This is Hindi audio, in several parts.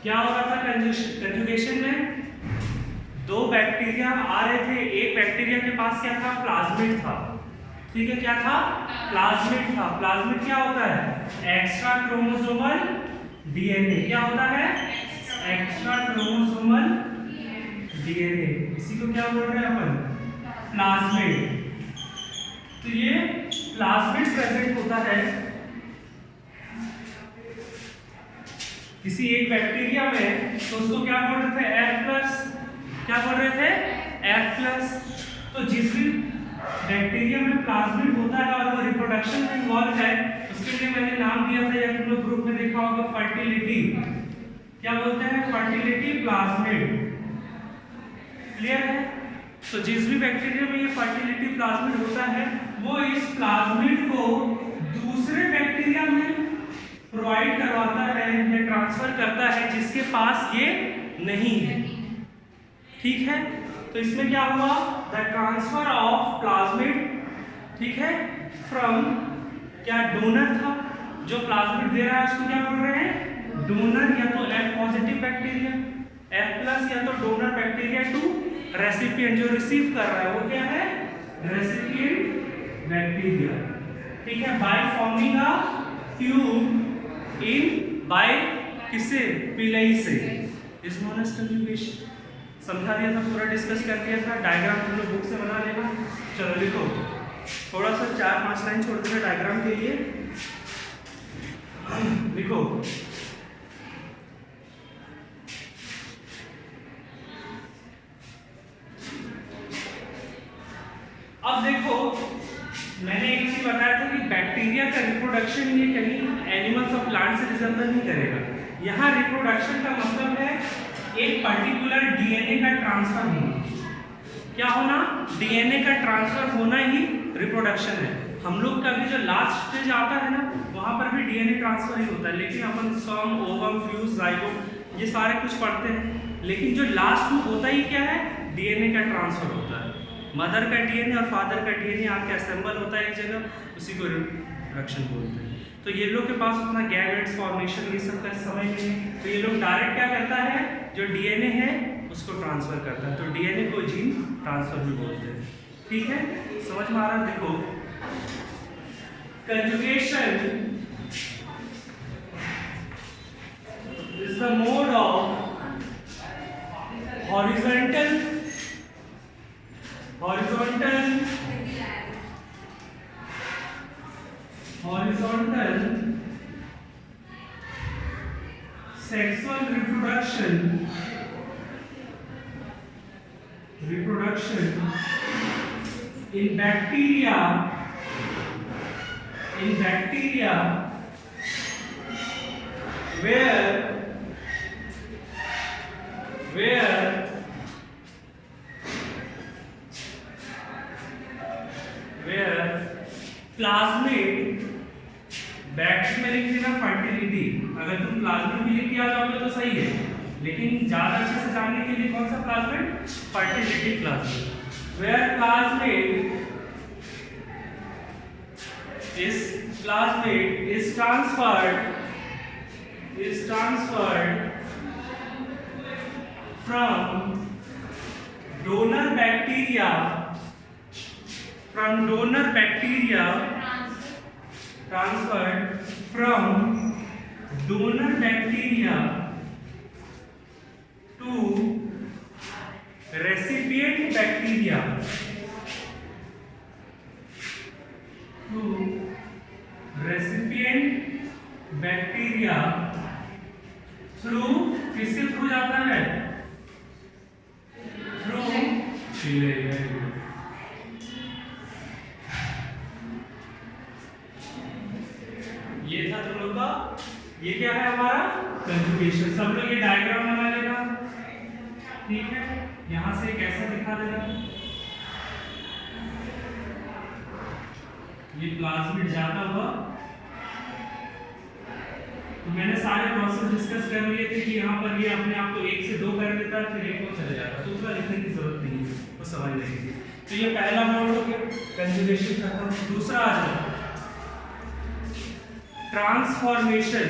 क्या हो रहा था कंजुगेशन में? दो बैक्टीरिया आ रहे थे, एक बैक्टीरिया के पास क्या था? प्लाज्मिड था। ठीक है, क्या था? प्लाज्मिड था। प्लाज्मिड क्या होता है? Extra chromosomal DNA. क्या होता है? Extra chromosomal DNA. इसी को क्या बोल रहे हैं अपन? प्लाज्मिड। तो ये प्लाज्मिड प्रेजेंट होता है किसी एक बैक्टीरिया में, तो उसको क्या बोल रहे थे? F+। क्या बोल रहे थे? F+। तो जिस भी बैक्टीरिया में प्लाज्मिड होता है और वो रिप्रोडक्शन में इन्वॉल्व है, उसके लिए मैंने नाम दिया था, या तुम लोग ग्रुप में देखा होगा, फर्टिलिटी। क्या बोलते हैं? Fertility plasmid. क्लियर है? तो जिस भी बैक्टीरिया में ये फर्टिलिटी प्लाज्मिड होता है, वो इस प्लाज्मिड को दूसरे बैक्टीरिया में प्रोवाइड करवाता है या ट्रांसफर करता है जिसके पास ये नहीं है। ठीक है, तो इसमें क्या हुआ? द ट्रांसफर ऑफ प्लाज्मिड, ठीक है, फ्रॉम, क्या डोनर था जो प्लाज्मिड दे रहा है उसको क्या बोल रहे हैं? डोनर, या तो F पॉजिटिव बैक्टीरिया, F+, या तो डोनर बैक्टीरिया टू रेसिपिएंट, जो रिसीव कर रहा है वो क्या है? Recipient bacteria. ठीक है, by forming a tube in, by किससे? पिलई से। Is known as conjugation. समझा दिया था, पूरा डिस्कस कर दिया था। डायग्राम तुम लोग बुक से बना लेना। चलो लिखो, थोड़ा सा 4-5 लाइन छोड़ देना डायग्राम के लिए। लिखो, अब देखो, मैंने एक चीज बताया था कि बैक्टीरिया का रिप्रोडक्शन ये कहीं एनिमल्स और प्लांट से रिजेंबल नहीं करेगा। यहाँ रिप्रोडक्शन का मतलब है एक पर्टिकुलर डीएनए का ट्रांसफर होना। क्या होना? डीएनए का ट्रांसफर होना ही रिप्रोडक्शन है। हम लोग का भी जो लास्ट स्टेज आता है ना, वहां पर भी डीएनए ट्रांसफर ही होता है, लेकिन अपन स्पर्म, ओवम, फ्यूज, जाइगोट ये सारे कुछ पढ़ते हैं, लेकिन जो लास्ट में होता ही क्या है? डीएनए का ट्रांसफर होता है। मदर का डीएनए और फादर का डीएनए आके असेंबल होता है एक जगह, उसी को रिप्रोडक्शन बोलते हैं। तो ये लोग के पास उतना गैमेट्स फॉर्मेशन ये सब का समय नहीं है, तो ये लोग डायरेक्ट क्या करता है? जो डीएनए है उसको ट्रांसफर करता है। तो डीएनए को जीन ट्रांसफर भी बोलते हैं। ठीक है, समझ में आ रहा है? देखो, conjugation is the mode of horizontal sexual reproduction in bacteria where plasmid, bacteria में लिख देना फर्टिलिटी। अगर तुम प्लाज्मिड भी लिख के आ जाओगे तो सही है, लेकिन ज्यादा अच्छे से जानने के लिए कौन सा plasmid? Fertility plasmid. Where plasmid is transferred from donor bacteria to recipient bacteria through, किसके थ्रू जाता है? Through pili. ये था तुम लोग का, ये क्या है हमारा? कंजुगेशन। सब लोग ये डायग्राम बना लेना। ठीक है, यहां से कैसे दिखा देना। ये प्लाज्मिड जाता हुआ, तो मैंने सारे प्रोसेस डिस्कस कर लिए थे कि यहाँ पर ये अपने आप को 1 से 2 कर देता है, फिर 1 को चले जाता है, तो उसका लिखने की जरूरत नहीं है, वो समझ लेंगे। तो ये पहला मोड हो गया कंजुगेशन का। दूसरा आ जाए ट्रांसफॉर्मेशन।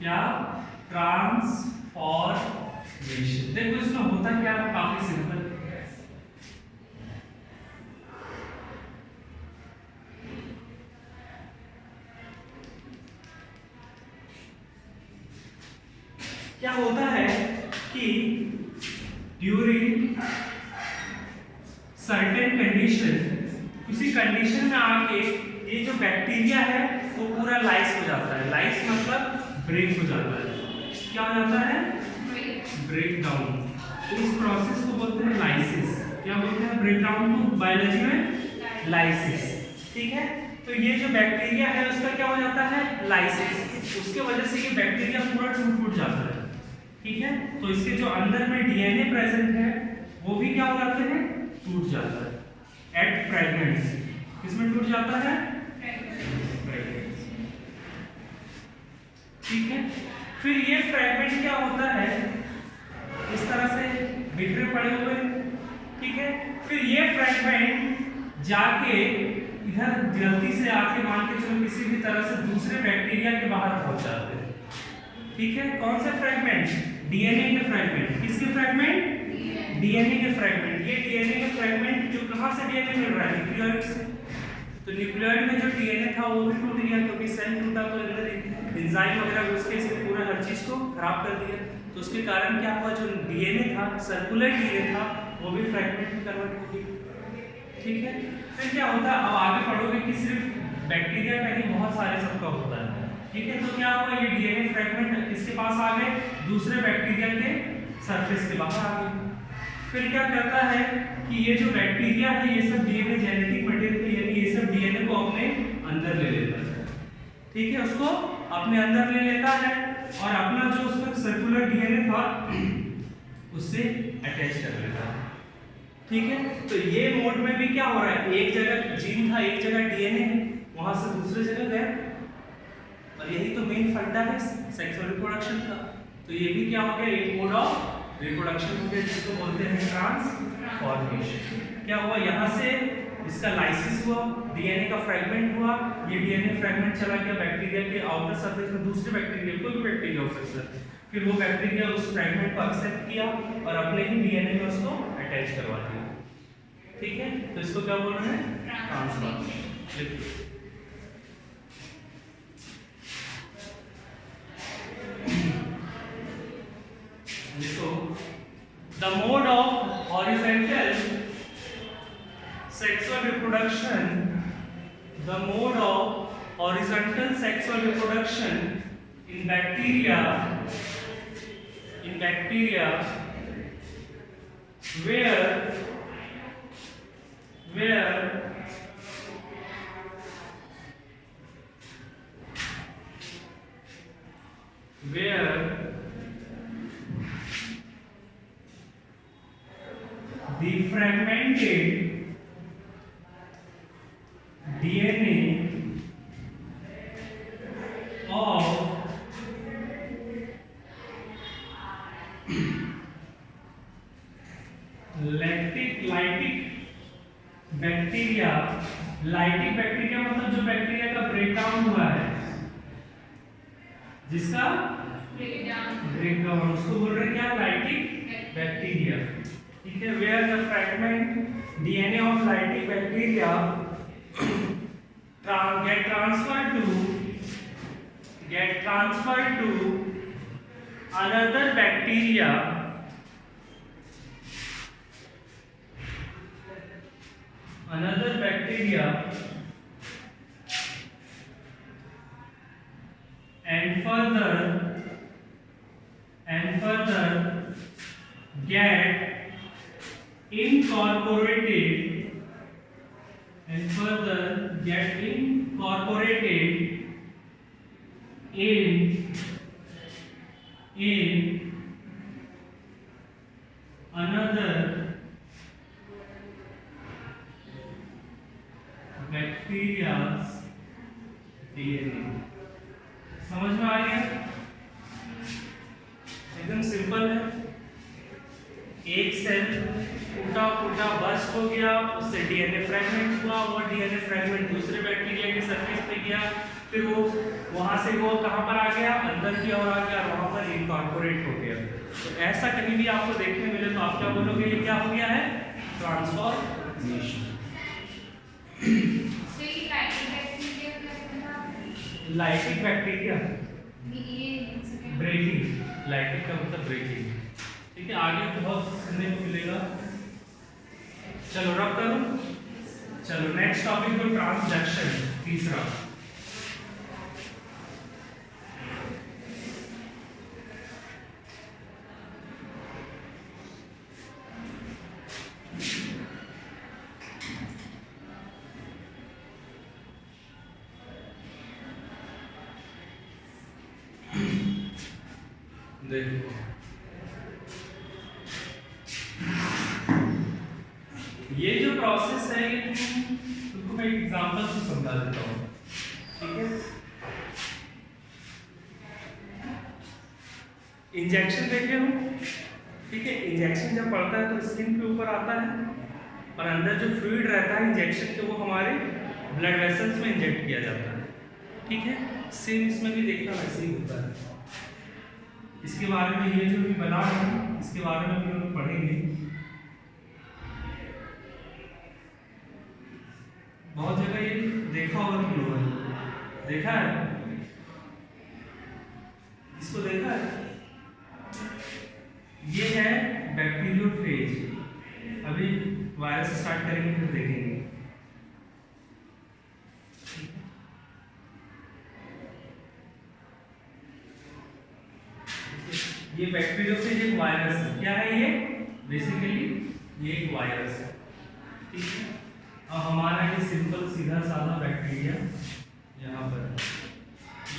क्या? ट्रांसफॉर्मेशन। देखो इसमें होता क्या है, काफी सिंपल। क्या होता है कि ड्यूरिंग सर्टेन कंडीशन, किसी कंडीशन में आके ये जो बैक्टीरिया है वो पूरा लाइस हो जाता है। लाइस मतलब ब्रेक हो जाता है। क्या हो जाता है? Break down. इस प्रोसेस को बोलते हैं लाइसिस। क्या बोलते हैं? ब्रेक डाउन को बायोलॉजी में लाइसिस। ठीक है, तो ये जो बैक्टीरिया है उसका क्या हो जाता है? लाइसिस। उसके वजह से ये बैक्टीरिया पूरा टूट जाता है। ठीक है, तो इसके जो अंदर में डीएनए प्रेजेंट है वो भी क्या हो जाते हैं? टूट जाता है एट फ्रेगमेंट्स। किसमें टूट जाता है? फ्रेगमेंट्स। ठीक है, फिर ये फ्रेगमेंट क्या होता है? इस तरह से बिखरे पड़े हुए। ठीक है, फिर ये फ्रेगमेंट जाके इधर गलती से आके मान के चलो किसी भी तरह से दूसरे बैक्टीरिया के बाहर पहुंच जाते हैं। ठीक है, कौन से फ्रेगमेंट? डीएनए के फ्रेगमेंट। किसके फ्रेगमेंट? डीएनए के फ्रेगमेंट। ये डीएनए के फ्रेगमेंट जो कहां से डीएनए मिल रहा है? न्यूक्लियोइड से। तो न्यूक्लियोइड में जो डीएनए था वो भी टूट गया, क्योंकि सेल टूटा तो अंदर एंजाइम वगैरह घुस के इसे पूरा हर चीज को खराब कर दिया। तो उसके कारण क्या हुआ? जो डीएनए था, सर्कुलर डीएनए था, वो भी फ्रेगमेंट में कन्वर्ट हो गया। ठीक है, फिर क्या होता है? अब आगे पढ़ोगे कि सिर्फ बैक्टीरिया का नहीं, बहुत सारे सबका होता है। ठीक है, तो क्या हुआ? ये डीएनए फ्रेगमेंट किसके पास आ गए? दूसरे बैक्टीरिया के सरफेस के बाहर आ गए। फिर क्या करता है कि ये जो बैक्टीरिया है ये सब डीएनए जेनेटिक मटेरियल, यानी ये सब डीएनए को अपने अंदर ले लेता है। ठीक है, उसको अपने अंदर ले लेता है और अपना जो उसका सर्कुलर डीएनए था उससे अटैच कर लेता है। ठीक है, तो ये मोड में भी क्या हो रहा है? एक जगह जीन था, एक जगह डीएनए है, वहां से दूसरी जगह गया। और यही तो मेन फंडा है सेक्सुअल रिप्रोडक्शन का। तो ये भी क्या हो गया? एक मोड ऑफ रिप्रोडक्शन हो गया, जिसको बोलते हैं ट्रांसफॉर्मेशन। क्या हुआ? यहाँ से इसका लाइसिस हुआ, डीएनए का फ्रेगमेंट हुआ, ये डीएनए फ्रेगमेंट चला गया बैक्टीरिया के आउटर सरफेस में, दूसरे बैक्टीरिया, कोई भी बैक्टीरिया हो सकता है। फिर वो बैक्टीरिया उस फ्रेगमेंट को एक्सेप्ट किया और अपने ही डीएनए में उसको अटैच करवा दिया। ठीक है, तो इसको क्या बोल रहे हैं? Transformation. The mode of horizontal sexual reproduction, the mode of horizontal sexual reproduction in bacteria where the fragmented DNA of lytic bacteria, lytic bacteria मतलब जो बैक्टीरिया का ब्रेकडाउन हुआ है, जिसका ब्रेकडाउन, उसको बोल रहे हैं क्या? Lytic bacteria. ठीक है, where the fragment DNA of lytic bacteria get transferred to another bacteria and further get incorporated in another bacteria's DNA। समझ में आ गया? एकदम सिंपल है। एक सेल टूटा फूटा बस्ट हो गया, उससे डीएनए फ्रेगमेंट हुआ, वो डीएनए फ्रेगमेंट दूसरे बैक्टीरिया के सरफेस पे गया, फिर वो वहां से वो कहां पर आ गया, अंदर की ओर आ गया, वहां पर इनकॉर्पोरेट हो गया। तो ऐसा कहीं भी आपको देखने मिले तो आप क्या बोलोगे, ये क्या हो गया है, transformation. Lytic bacteria, breaking, lytic का मतलब ब्रेकिंग, ठीक है, आगे बहुत सुनने को मिलेगा। चलो रब करो। चलो नेक्स्ट टॉपिक को ट्रांसडक्शन, तीसरा। देखो ये जो प्रोसेस है ये तुमको मैं एग्जांपल से समझा देता हूँ, ठीक है। इंजेक्शन देखे हो, ठीक है, इंजेक्शन जब पड़ता है तो स्किन के ऊपर आता है और अंदर जो फ्लूइड रहता है इंजेक्शन के वो हमारे ब्लड वेसल्स में इंजेक्ट किया जाता है, ठीक है। सेम इसमें भी देखना वैसे ही होता है। इसके बारे में ये जो भी बना है इसके बारे में भी हम पढ़ेंगे। बहुत जगह ये देखा होगा तुम लोगों ने, देखा है, इसको देखा है, ये है बैक्टीरियोफेज। अभी वायरस स्टार्ट करेंगे फिर देखेंगे। ये बैक्टीरियोफेज एक वायरस है। क्या है ये? बेसिकली ये एक वायरस है, ठीक है। अब हमारा ये सिंपल सीधा साधा बैक्टीरिया यहाँ पर,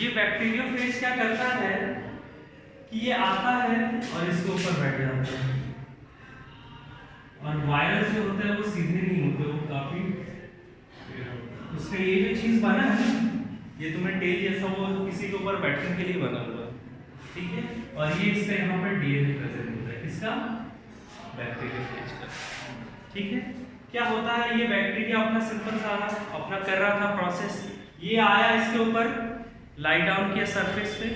ये बैक्टीरियोफेज क्या करता है कि ये आता है और इसके ऊपर बैठ जाता है। और वायरस जो होता है वो सीधे नहीं होते, वो काफी उसका ये जो चीज बना है ये तुम्हें टेल जैसा वो किसी के ऊपर बैठने के लिए बना हुआ है, ठीक है। और ये इसका यहाँ पर डीएनए प्रेजेंट होता है, किसका? बैक्टीरियोफेज का, ठीक है। क्या होता है, ये बैक्टीरिया अपना सिंपल सा अपना कर रहा था प्रोसेस, ये आया इसके ऊपर लाई डाउन किया सरफेस पे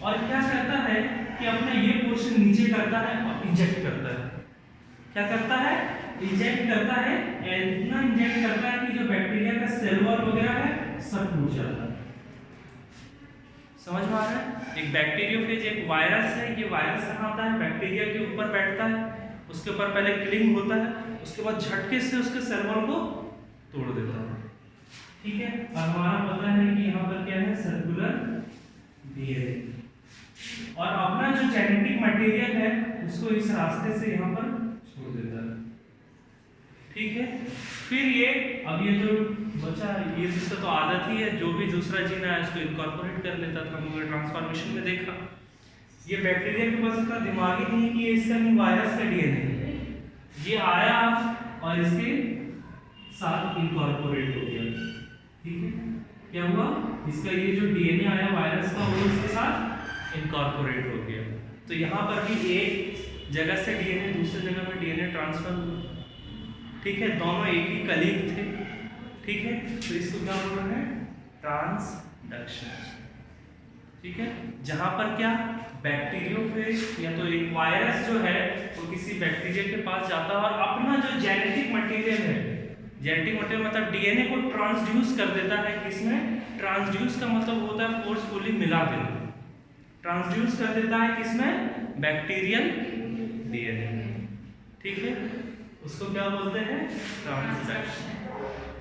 और क्या करता है कि अपना ये पोर्शन नीचे करता है और इंजेक्ट करता है। क्या करता है? इंजेक्ट करता है, इतना इंजेक्ट करता है कि जो बैक्टीरिया का सेल वॉल वगैरह है सब टूट जाता है। समझ में आ रहा है? एक बैक्टीरियोफेज एक वायरस है। ये वायरस कहाँ आता है? बैक्टीरिया के ऊपर बैठता है, उसके ऊपर पहले किलिंग होता है, उसके बाद झटके से उसके सेल वॉल को तोड़ देता है, ठीक है। और हमारा पता है कि यहाँ पर क्या है, सर्कुलर डीएनए, और अपना जो जेनेटिक मटेरियल है उसको इस रास्ते से यहाँ पर छोड़ देता है, ठीक है। फिर ये अब ये जो बचा ये जिसका तो आदत ही है, जो भी दूसरा जीन है उसको इनकॉर्पोरेट कर लेता था। हमने ट्रांसफॉर्मेशन में देखा ये बैक्टीरिया के पास इतना दिमाग ही नहीं है कि इसका नहीं वायरस का डीएनए ये आया और इसके साथ इनकॉर्पोरेट हो गया, ठीक है। क्या हुआ? इसका ये जो डीएनए आया वायरस का वो इसके साथ इनकॉर्पोरेट हो गया। तो यहाँ पर भी एक जगह से डीएनए दूसरी जगह में डीएनए ट्रांसफर हुआ, ठीक है। दोनों एक ही कलीग थे, ठीक है। तो इसको क्या बोल रहे हैं? ट्रांसडक्शन, ठीक है। जहां पर क्या बैक्टीरियोफेज या तो एक वायरस जो है वो किसी बैक्टीरिया के पास जाता है और अपना जो जेनेटिक मटेरियल है, जेनेटिक मटेरियल मतलब डीएनए को ट्रांसड्यूस कर देता है। किसमें? ट्रांसड्यूस का मतलब होता है फोर्सफुली मिला देना। ट्रांसड्यूस कर देता है किसमें? बैक्टीरियल डीएनए, ठीक है। उसको क्या बोलते हैं? ट्रांसडक्शन।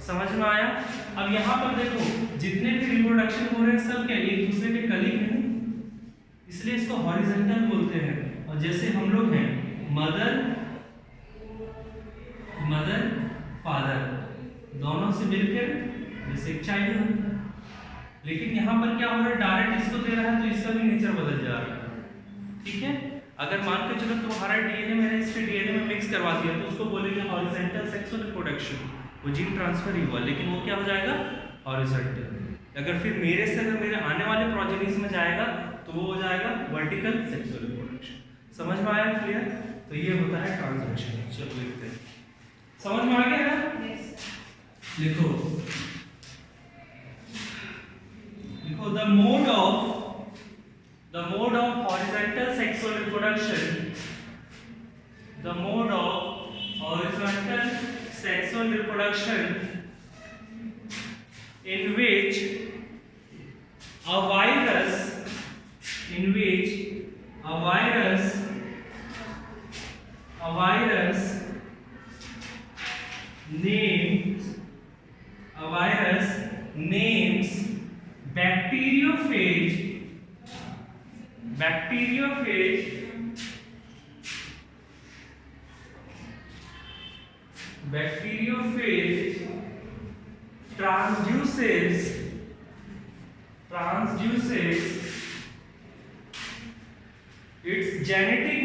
समझ में आया? अब यहाँ पर देखो जितने भी रिप्रोडक्शन हो रहे हैं सब क्या एक दूसरे के कलीग हैं, इसलिए इसको हॉरिजॉन्टल बोलते हैं। और जैसे हम लोग हैं मदर फादर दोनों से मिलकर जैसे एक चाइल्ड होता है, लेकिन यहाँ पर क्या हो रहा है? डायरेक्ट इसको दे रहा है तो इसका भी नेचर बदल जा रहा है, ठीक है। अगर मान के चलो तुम्हारा डीएनए मैंने इसके डीएनए में मिक्स करवा दिया तो उसको बोलेंगे हॉरिजॉन्टल सेक्सुअल रिप्रोडक्शन, वो जीन ट्रांसफर ही हुआ, लेकिन वो क्या हो जाएगा? हॉरिजॉन्टल। अगर फिर मेरे से अगर मेरे आने वाले प्रोजेनिस में जाएगा तो वो हो जाएगा वर्टिकल सेक्सुअल रिप्रोडक्शन। समझ में आया? क्लियर? तो ये होता है ट्रांसडक्शन। चलो देखते हैं। समझ में आ गया ना? लिखो लिखो the mode of horizontal sexual reproduction, the mode of horizontal sexual reproduction in which a virus names bacteriophage transduces its genetic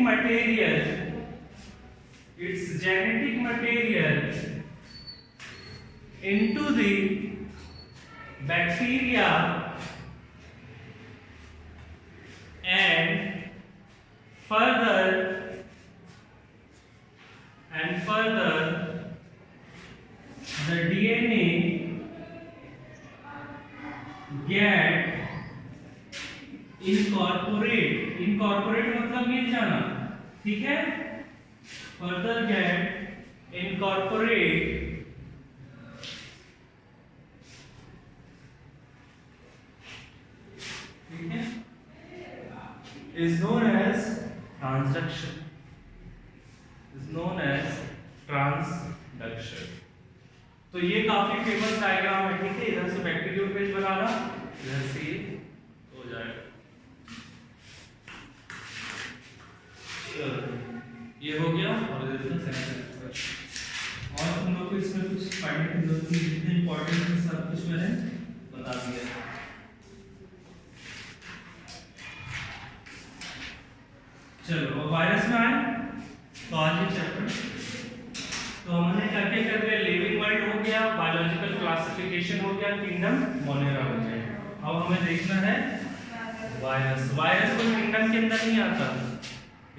material into the bacteria and further the DNA get incorporate मतलब मिल जाना, ठीक है? further get incorporate ठीक है, is known as transduction. तो ये काफी फेमस डायग्राम है, ठीक है? इधर से बैक्टीरियोफेज बनाना, इधर से ये हो जाएगा। ये हो गया और इधर से सेंटर। और तुम लोग को इसमें कुछ पढ़ने की जरूरत नहीं, जितने इंपॉर्टेंट है सब कुछ मैंने बता दिया। चलो अब वायरस में आए तो आज ये चैप्टर तो हमने क्या क्या कर लिया, लिविंग वर्ल्ड हो गया, बायोलॉजिकल क्लासिफिकेशन हो गया, किंगडम मोनेरा हो गया। अब हमें देखना है वायरस कोई किंगडम के अंदर नहीं आता।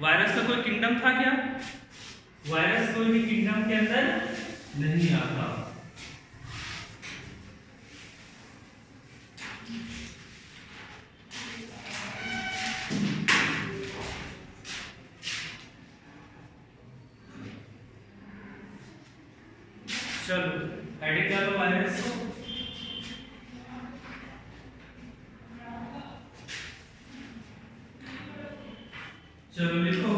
वायरस का कोई किंगडम था क्या? वायरस कोई भी किंगडम के अंदर नहीं आता। चलो हेडिंग क्या लो वायरस को, चलो लिखो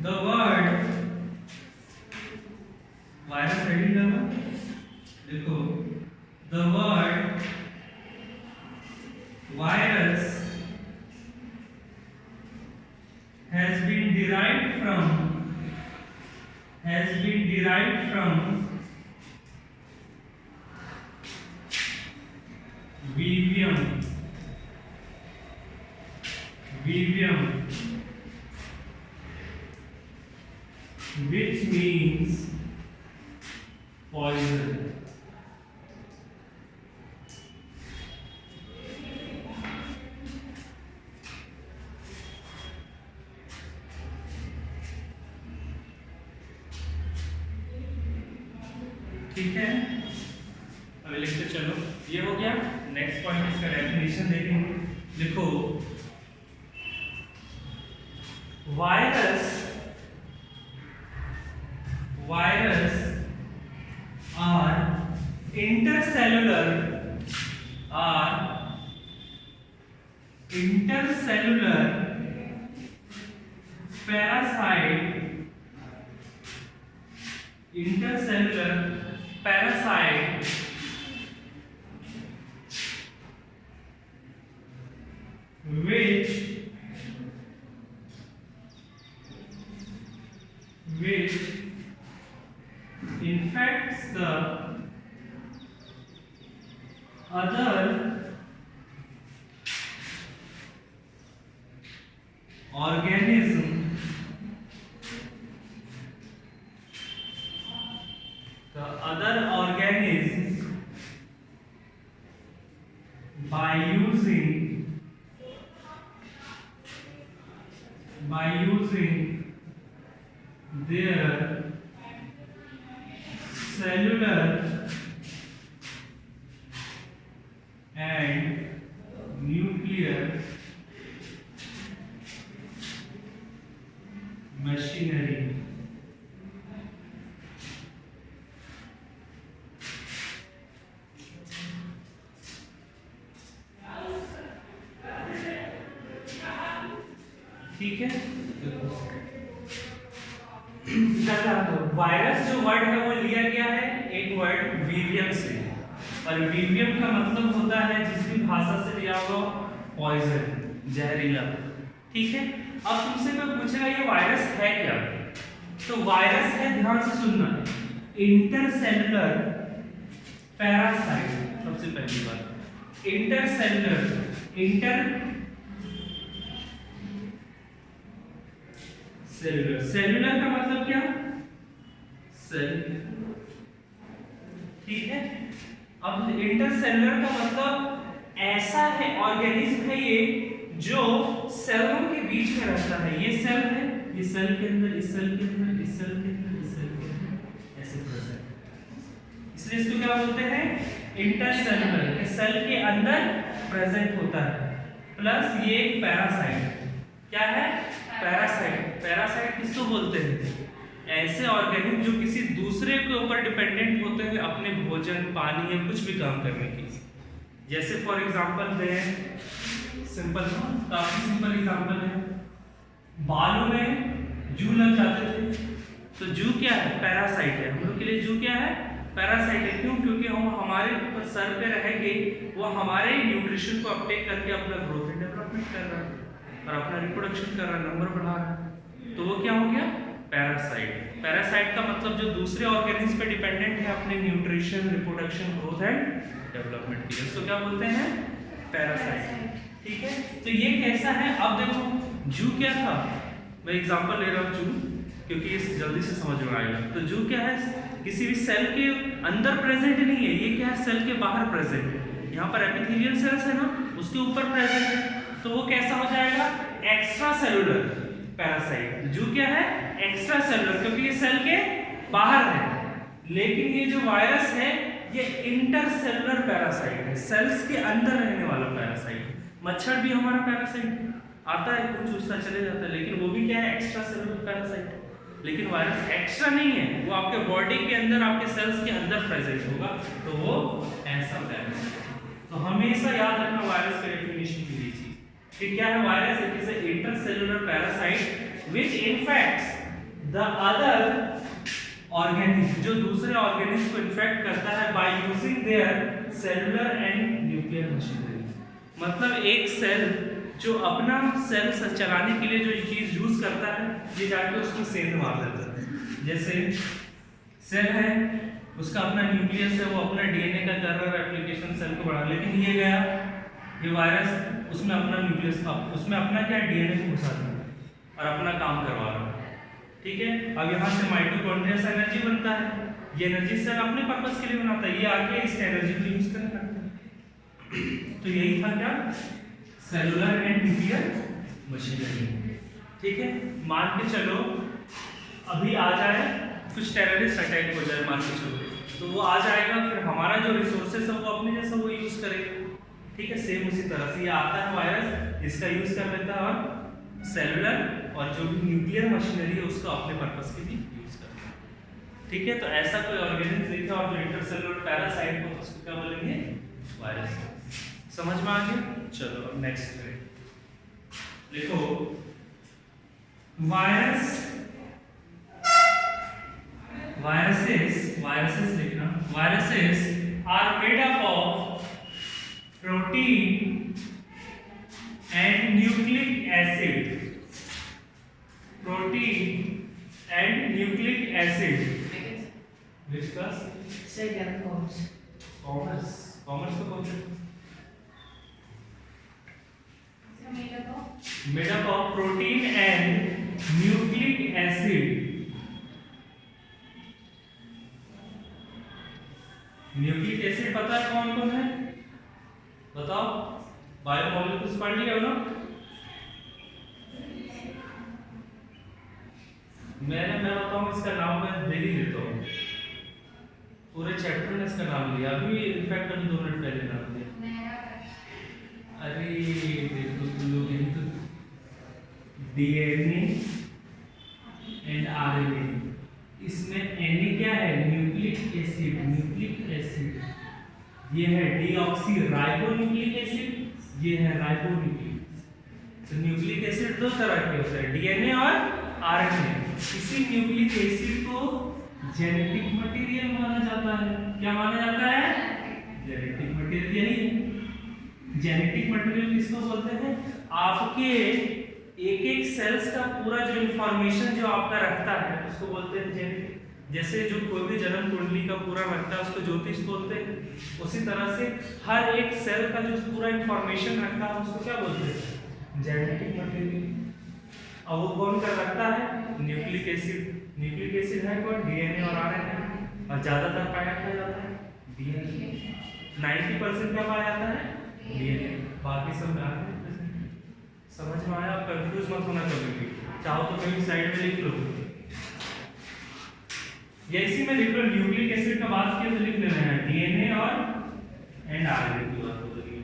द वर्ड वायरस। हेडिंग क्या लो, लिखो the word virus has been derived from vivium, which means poison. ठीक है, अभी लिखते चलो। ये हो गया। नेक्स्ट पॉइंट इसका डेफिनेशन देखेंगे। लिखो virus are intercellular parasite which infects the other organism by using their cellular and nuclear machinery. ठीक है, वायरस जो वर्ड है वो लिया गया है एक वर्ड वीवियम से, और वीवियम का मतलब होता है जिस भी भाषा से लिया हुआ पॉइजन, जहरीला। ठीक है, अब तुमसे कोई पूछेगा ये वायरस है क्या, तो वायरस है, ध्यान से सुनना, इंटरसेलुलर पैरासाइट। सबसे पहली बात इंटरसेलुलर, इंटर सेलुलर, सेलुलर का मतलब क्या, सेल। ठीक है, अब इंटरसेलुलर का मतलब ऐसा है ऑर्गेनिज्म है ये जो सेलों के बीच में रहता है। ये सेल है, ये सेल के अंदर, इस सेल के अंदर, इस सेल के अंदर, इस सेल के अंदर, ऐसे प्रेजेंट, इसलिए इसको क्या बोलते हैं, इंटरसेलुलर, कि सेल के अंदर प्रेजेंट होता है। प्लस ये एक पैरासाइट, क्या है, पैरासाइट। पैरासाइट किसको बोलते हैं, ऐसे ऑर्गेनिज्म जो किसी दूसरे के ऊपर डिपेंडेंट होते हैं अपने भोजन, पानी या कुछ भी काम करने के लिए। जैसे फॉर एग्जांपल दें, सिंपल, काफी सिंपल एग्जांपल है, बालों में जू लग जाते थे, तो जू क्या है, पैरासाइट है। हम लोग के लिए जू क्या है, पैरासाइट है। क्यों, क्योंकि हम हमारे ऊपर सर पे रह के वो हमारे न्यूट्रिशन को अपटेक करके अपना ग्रोथ एंड डेवलपमेंट कर रहा है और अपना रिप्रोडक्शन कर रहा है, नंबर बढ़ा रहा है, तो वो क्या हो गया, पैरासाइट। पैरासाइट का मतलब जो दूसरे ऑर्गेनिज्म पे डिपेंडेंट है अपने nutrition, reproduction, growth and development के लिए, उसको क्या बोलते हैं, पैरासाइट। ठीक है, तो ये कैसा है, अब देखो जू क्या था, मैं एग्जांपल ले रहा हूँ जू, क्योंकि ये जल्दी से समझ में आएगा। तो जू क्या है, किसी भी सेल के अंदर प्रेजेंट नहीं है, ये क्या है, सेल के बाहर प्रेजेंट है। यहाँ पर एपिथेलियल सेल्स है ना, उसके ऊपर प्रेजेंट है, तो वो कैसा हो जाएगा, एक्स्ट्रा सेलुलर पैरासाइट। जू क्या है, एक्स्ट्रा सेलुलर, क्योंकि ये सेल के बाहर है। लेकिन ये जो वायरस है ये इंटरसेलुलर पैरासाइट है, सेल्स के अंदर रहने वाला पैरासाइट। मच्छर भी हमारा पैरासाइट आता है, कुछ उसका चले जाता है, लेकिन वो भी क्या है, एक्स्ट्रा सेलुलर पैरासाइट। लेकिन वायरस एक्स्ट्रा नहीं है, वो आपके बॉडी के अंदर, आपके सेल्स के अंदर प्रेजेंट होगा, तो वो ऐसा पैरासाइट। तो हमेशा याद रखना वायरस का डेफिनेशन की लीजिए कि क्या है virus, it is a intercellular parasite which infects the other organism, जो दूसरे ऑर्गेनिज्म को इन्फेक्ट करता है by using their cellular and nuclear machinery. मतलब एक सेल जो अपना सेल चलाने के लिए जो चीज यूज करता है, ये जाके उसको सेंध मार देता है। जैसे सेल है, उसका अपना न्यूक्लियस है, वो अपना डीएनए का कर रहा है एप्लीकेशन सेल को बढ़ा, लेकिन ये गया, ये वायरस उसमें अपना न्यूक्लियस था, उसमें अपना क्या डीएनए को घुसा दिया और अपना काम करवा रहा है। ठीक है, अब यहाँ से माइटोकॉन्ड्रिया से एनर्जी बनता है, ये एनर्जी सेल अपने पर्पस के लिए बनाता है, ये आके इस एनर्जी को यूज करने लगता है। तो यही था क्या, सेलुलर एंड न्यूक्लियर मशीनरी। ठीक है, मान के चलो अभी आ जाए कुछ टेररिस्ट अटैक हो जाए, मान के चलो, तो वो आ जाएगा, फिर हमारा जो रिसोर्सेस है वो अपने जैसा वो यूज करेगा। ठीक है, सेम उसी तरह से ये आता है वायरस, इसका यूज कर लेता है और सेलुलर और जो भी न्यूक्लियर मशीनरी है उसको अपने पर्पस के लिए यूज करता है। ठीक है, तो ऐसा कोई ऑर्गेनिज्म देखा और जो इंटरसेलुलर पैरासाइट को, उसको क्या बोलेंगे, वायरस। समझ में आ गया, चलो अब नेक्स्ट करें। देखो वायरसेस लिखना, viruses are made up of protein and nucleic acid, protein and nucleic acid. Which class? Second course. Commerce, commerce का कौन सा? Made up of protein and nucleic acid. Nucleic acid पता है कौन कौन है, बताओ, बायोमॉलिक्यूल्स पढ़ लिया हो ना? मैं बताऊं तो हम इसका नाम मैं दे ही देता हूँ, पूरे चैप्टर में इसका नाम लिया, अभी इनफैक्ट अभी 2 मिनट पहले नाम दिया। अरे देखो तुम लोग डीएनए एंड आरएनए, इसमें एनए क्या है, न्यूक्लिक एसिड, न्यूक्लिक एसिड, ये है डीऑक्सी राइबोन्यूक्लिक एसिड, ये है राइबोन्यूक्लिक। तो न्यूक्लिक एसिड दो तरह के होते हैं, डीएनए और आरएनए। इसी न्यूक्लिक एसिड को जेनेटिक मटेरियल माना जाता है। क्या माना जाता है, जेनेटिक मटेरियल। यही जेनेटिक मटेरियल किसको बोलते हैं, आपके एक एक सेल्स का पूरा जो इंफॉर्मेशन जो आपका रखता है उसको बोलते हैं जेनेटिक। जैसे जो कोई भी जन्म कुंडली का पूरा रखता है उसको ज्योतिष बोलते हैं, उसी तरह से हर एक सेल का जो पूरा इंफॉर्मेशन रखता है उसको क्या बोलते हैं, जेनेटिक मटेरियल। अब वो कौन कर रखता है, न्यूक्लिक एसिड। न्यूक्लिक एसिड है कौन, डीएनए और आरएनए, और ज्यादातर पाया जाता है डीएनए, 90% क्या पाया जाता है, डीएनए, बाकी सब में आरएनए। समझ में आया, कंफ्यूज मत होना कभी भी, चाहो तो कहीं साइड में लिख लो, या इसी में लिख लो, न्यूक्लिक एसिड का बात किया तो लिख लेना है डीएनए और एंड आरएनए की बात हो रही है।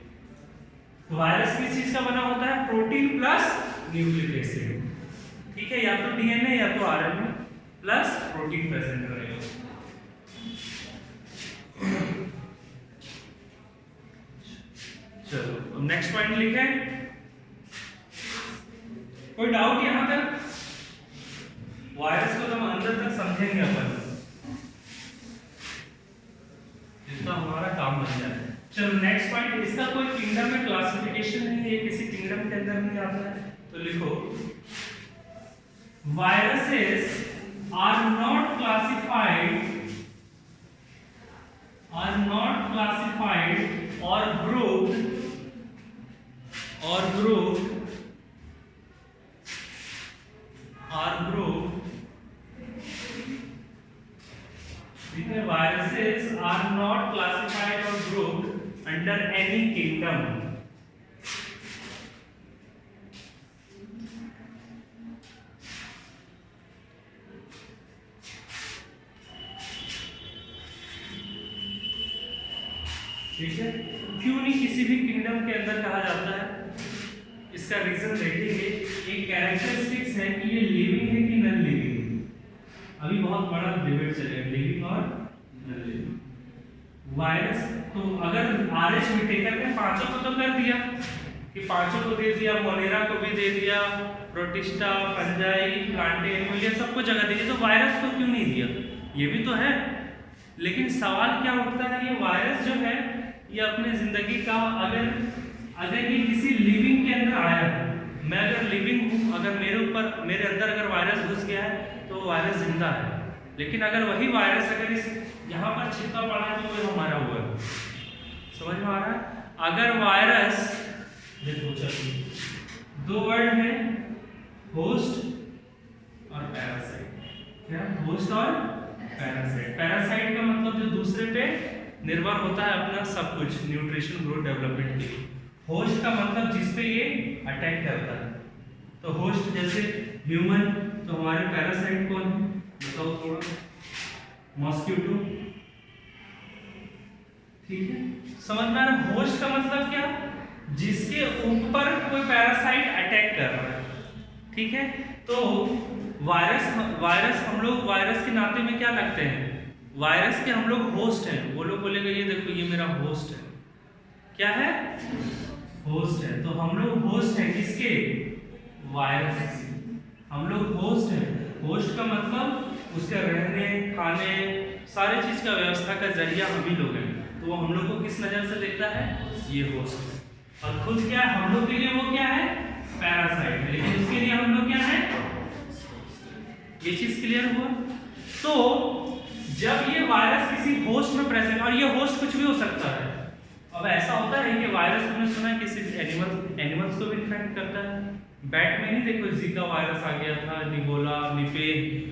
तो वायरस किस चीज का बना होता है, प्रोटीन प्लस न्यूक्लिक एसिड, ठीक है, या तो डीएनए या तो आरएनए प्लस प्रोटीन प्रेजेंट रहेगा। चलो अब नेक्स्ट पॉइंट लिखें। कोई डाउट यहां तक, वायरस को तो हम अंदर तक समझेंगे अपन, जितना हमारा काम बन जाए। चलो नेक्स्ट पॉइंट, इसका कोई किंगडम में क्लासिफिकेशन नहीं है, किसी किंगडम के अंदर नहीं आता है, तो लिखो viruses are not classified or grouped ठीक है, viruses are not classified or grouped under any kingdom। ठीक है, क्यों नहीं किसी भी किंगडम के अंदर कहा जाता है, इसका रीजन देखेंगे। एक कैरेक्टरिस्टिक्स है कि ये लिविंग है कि नॉन लिविंग, अभी बहुत बड़ा डिबेट चलेगा लिविंग और नॉन लिविंग। वायरस तो अगर आरएच विटेकर ने पांचों को तो कर दिया कि पांचों को दे दिया, मोनेरा को भी दे दिया, प्रोटिस्टा, फंजाई, प्लांटे, एनिमलिया सबको जगह दी, तो वायरस को क्यों नहीं दिया, ये भी तो है। लेकिन सवाल क्या उठता है, ये वायरस जो है ये अपने जिंदगी का अगर ये किसी लिविंग के अंदर आया है, मैं अगर लिविंग हूँ, अगर मेरे अंदर अगर वायरस घुस गया है तो वो वायरस जिंदा है। लेकिन अगर वही वायरस अगर इस यहाँ पर चिपका पड़ा है तो वो हमारा हुआ है। समझ में आ रहा है, अगर वायरस देखो, चलिए 2 वर्ड है, होस्ट और पैरासाइट। क्या, होस्ट और पैरासाइट। पैरासाइट का मतलब जो दूसरे पे निर्भर होता है अपना सब कुछ, न्यूट्रिशन, ग्रोथ, डेवलपमेंट के लिए। होस्ट का मतलब जिस पे ये अटैक करता है, तो होस्ट जैसे ह्यूमन, तो हमारे पैरासाइट कौन है बताओ थोड़ा, मॉस्किटो, ठीक है, समझ में आ रहा है। होस्ट का मतलब क्या, जिसके ऊपर कोई पैरासाइट अटैक कर रहा है, ठीक है। तो वायरस हम लोग वायरस के नाते में क्या लगते हैं, वायरस के हम लोग होस्ट हैं। वो लोग बोलेंगे ये देखो ये मेरा होस्ट है, क्या है, होस्ट है। तो हम लोग होस्ट हैं किसके, वायरस, हम लोग होस्ट हैं। होस्ट का मतलब उसके रहने, खाने, सारे चीज का व्यवस्था का जरिया हम ही लोग हैं। तो वो हम लोग को किस नजर से देखता है, ये होस्ट है। और खुद क्या है, हम लोग के लिए वो क्या है, पैरासाइट, लेकिन उसके लिए हम लोग क्या है, ये चीज क्लियर हुआ। तो जब ये वायरस किसी होस्ट में प्रेजेंट, और ये होस्ट कुछ भी हो सकता है। अब ऐसा होता है कि वायरस तुमने सुना है किसी एनिमल्स को भी इन्फेक्ट करता है। बैट में नहीं देखो जीका वायरस आ गया था, निगोला, निपे,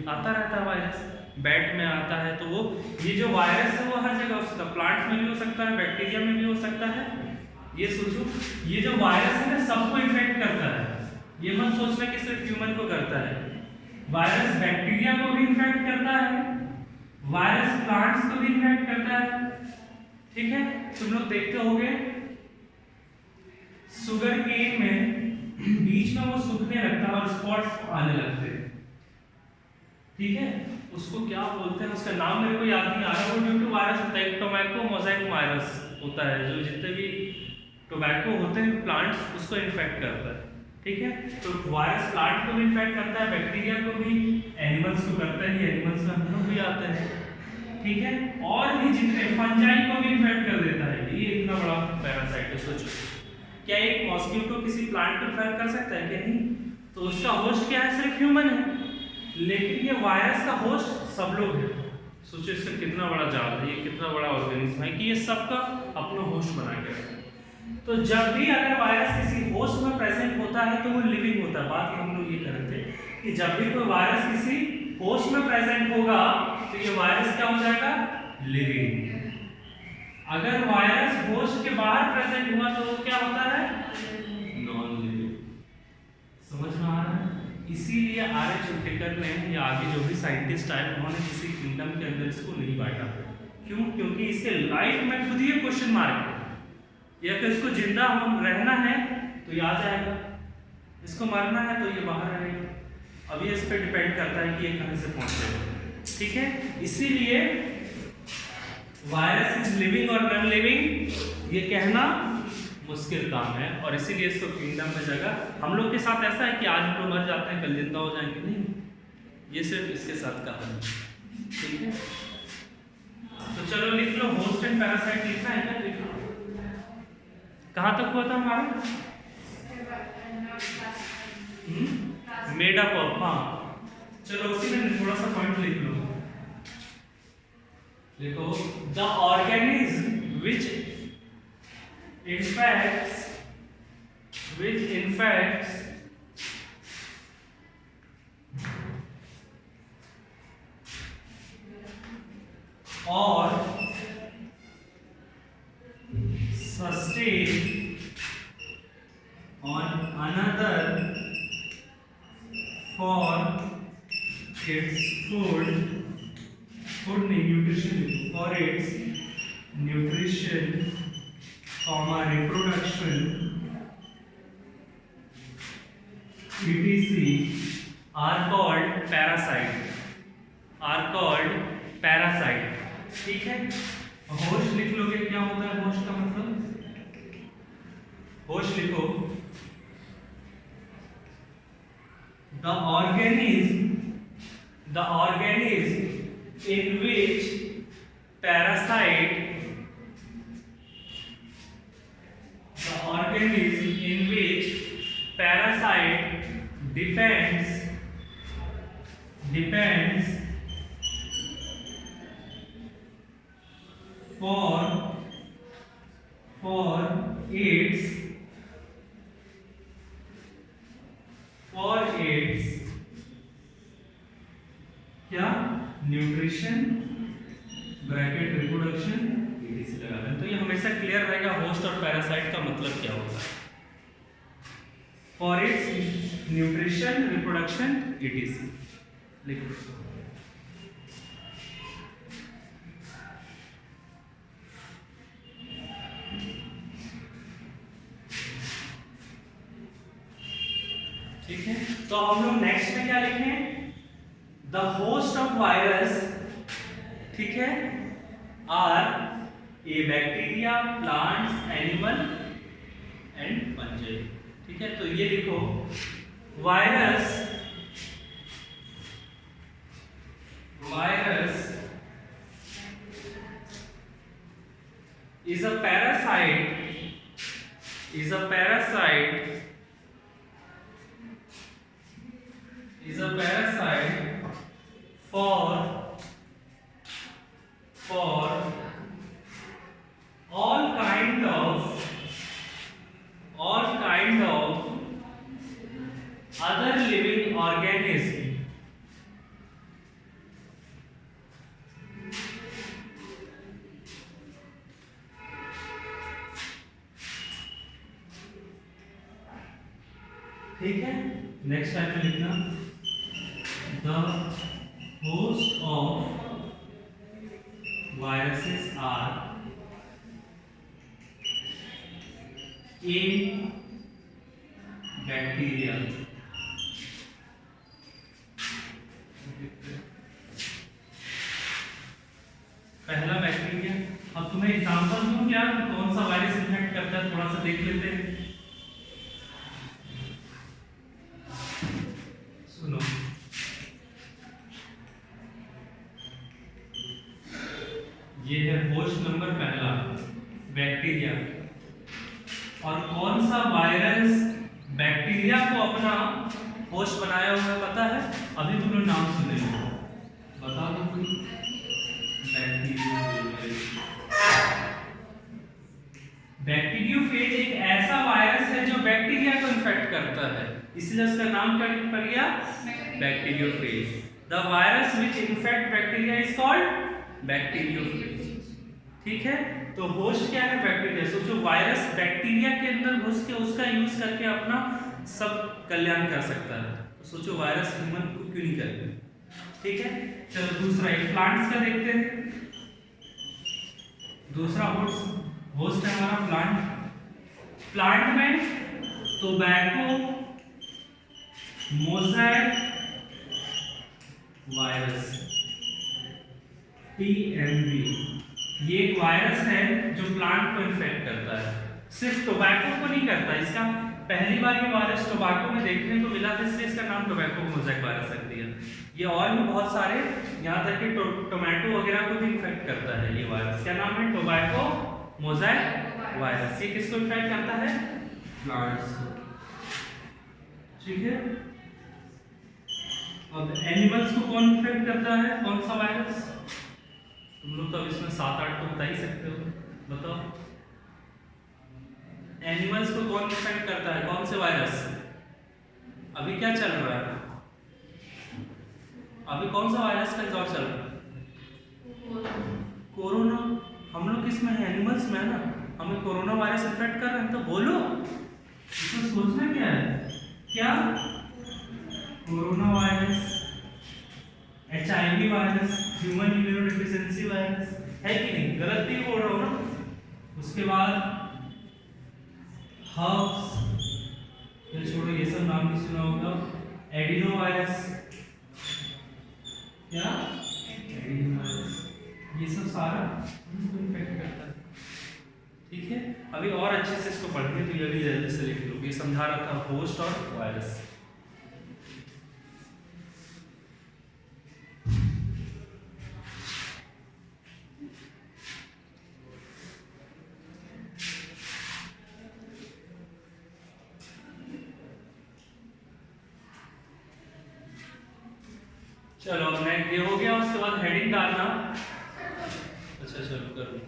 आता रहता है वायरस, बैट में आता है। तो वो ये जो वायरस है वो हर जगह हो सकता है, प्लांट में भी हो सकता है, बैक्टीरिया में भी हो सकता है। ये सोचो, ये जो वायरस है ना सबको इन्फेक्ट करता है, ये मत सोचना कि सिर्फ ह्यूमन को करता है। वायरस बैक्टीरिया को भी इन्फेक्ट करता है, वायरस प्लांट्स को भी इन्फेक्ट करता है। ठीक है, तुम लोग देखते होगे शुगर केन में बीच में वो सूखने लगता है और स्पॉट्स आने लगते हैं। ठीक है, उसको क्या बोलते हैं, उसका नाम मेरे को याद नहीं आ रहा। वो ड्यू टू वायरस होता है, टोबैको मोज़ेक वायरस होता है, जो जितने भी टोबैको होते हैं प्लांट्स उसको इन्फेक्ट करता है। ठीक है, तो वायरस प्लांट को भी इन्फेक्ट करता है, बैक्टीरिया को भी, एनिमल्स को करता है, एनिमल्स में हम लोग भी आते हैं। ठीक है, और भी जितने फंजाई को भी इन्फेक्ट कर देता है। ये इतना बड़ा पैरासाइट है, सोचो क्या एक मॉस्किटो किसी प्लांट को इन्फेक्ट कर सकता है? क्या नहीं। तो उसका होस्ट क्या है? सिर्फ ह्यूमन है, लेकिन ये वायरस का होस्ट सब लोग हैं। सोचो इसका कितना बड़ा जाल है, ये कितना बड़ा ऑर्गेनिज्म है कि ये सबका अपना होस्ट बना के रखा है। तो जब भी अगर वायरस किसी होस्ट में प्रेजेंट होता है तो वो लिविंग होता है। बात हम लोग ये कर रहे थे कि जब भी कोई वायरस किसी होस्ट में प्रेजेंट होगा तो ये वायरस क्या हो जाएगा? लिविंग। अगर वायरस होस्ट के बाहर प्रेजेंट हुआ तो क्या होता है? Non living. समझ में आ रहा है? इसीलिए आर.एच. हुटेकर ने या आगे जो भी साइंटिस्ट आए उन्होंने किसी किंगडम के अंदर इसको नहीं बांटा। क्यों? क्योंकि इसके लाइफ में खुद ही क्वेश्चन मार्क है। या कि इसको जिंदा हम रहना है तो ये आ जाएगा, इसको मरना है तो ये बाहर आएगा। अब ये इस पे डिपेंड करता है कि ये कहां से पहुंचेगा। ठीक है, इसीलिए वायरस इज लिविंग और नॉन लिविंग ये कहना मुश्किल काम है, और इसीलिए इसको किंगडम में जगह। हम लोग के साथ ऐसा है कि आज हम लोग मर जाते हैं कल जिंदा हो जाएंगे, नहीं, ये सिर्फ इसके साथ कहा है। ठीक है, तो चलो लिख लो, होस्ट एंड पैरासाइट लिखना है क्या? लिख लो। कहां तक हुआ था हमारा? Made up of. हाँ, चलो उसी में थोड़ा सा पॉइंट लिख लो। देखो, the organism which infects or sustain on another for its food नहीं, nutrition, for its nutrition, reproduction, etc. are called parasite। ठीक है, होस्ट लिख लोगे, क्या होता है होस्ट का मतलब? होस्ट लिखो, the organism in which parasite depends for its क्या? न्यूट्रिशन ब्रैकेट रिप्रोडक्शन etc लगा दें। तो ये हमेशा क्लियर रहेगा होस्ट और पैरासाइट का मतलब क्या होता है। For its nutrition reproduction etc लिखो। ठीक है, तो हम लोग नेक्स्ट में क्या लिखें? द होस्ट ऑफ वायरस, ठीक है, are a bacteria, plants, animal and fungi. ठीक है, तो ये लिखो, virus is a parasite for all kind of other living organism ठीक है, नेक्स्ट टाइम में लिखना, the The host of viruses are a bacteria. पहला बैक्टीरिया। अब तुम्हें एग्जांपल दूं क्या कौन सा वायरस इन्फेक्ट करता है, थोड़ा सा देख लेते हैं। सुनो, ये है होस्ट नंबर पहला बैक्टीरिया। और कौन सा वायरस बैक्टीरिया को अपना होस्ट बनाया हुआ है पता है? अभी तुम लोग नाम सुने, बता दो कोई। बैक्टीरियोफेज एक ऐसा वायरस है जो बैक्टीरिया को इन्फेक्ट करता है, इसलिए उसका नाम क्या पड़ गया? Bacteriophage. The virus which infect bacteria is called bacteriophage. ठीक है, तो होस्ट क्या है? बैक्टीरिया। सो जो वायरस बैक्टीरिया के अंदर घुस के उसका यूज करके अपना सब कल्याण कर सकता है, तो सोचो वायरस ह्यूमन को क्यों नहीं करेगा। ठीक है, चलो दूसरा एक प्लांट्स का देखते हैं। दूसरा होस्ट है हमारा प्लांट। प्लांट में टोबैको मोज़ैक वायरस TMV, ये एक वायरस है जो प्लांट को इन्फेक्ट करता है, सिर्फ टोबैको को नहीं करता। इसका पहली बार ये वायरस टोबैको में देखने को मिला था, इसलिए इसका नाम टोबैको मोज़ैक वायरस रख दिया। ये और भी बहुत सारे, यहाँ तक कि टोमेटो वगैरह को भी इन्फेक्ट करता है ये वायरस। क्या नाम है? Tobacco mosaic virus. ये किसको इन्फेक्ट करता है? प्लांट्स को। ठीक है, अब एनिमल्स को कौन इन्फेक्ट करता है? कौन सा वायरस? तुम लोग तो अब इसमें 7-8 तो बता ही सकते हो, बताओ। एनिमल्स को कौन इन्फेक्ट करता है? कौन से वायरस? अभी क्या चल रहा है? अभी कौन सा वायरस का दौर चल रहा है? कोरोना। हम लोग किसमें है? एनिमल्स में है ना। हमें कोरोना वायरस इन्फेक्ट कर रहे हैं, तो बोलो इसमें सोचना क्या है? क्या? Corona virus, HIV virus, human immunodeficiency virus, है कि नहीं? गलत नहीं बोल रहा हूँ ना। उसके बाद हर्ब्स, ये छोड़ो, ये सब नाम नहीं सुना होगा। एडिनो वायरस, क्या? एडिनो वायरस, ये सब सारा उनको इन्फेक्ट करता है। ठीक है, अभी और अच्छे से इसको पढ़िए तो ये भी जल्दी से लिख लो। ये समझा रहा था होस्ट और वायरस। चलो अब नेक्स्ट ये हो गया, उसके बाद हेडिंग डालना। अच्छा चलो करो।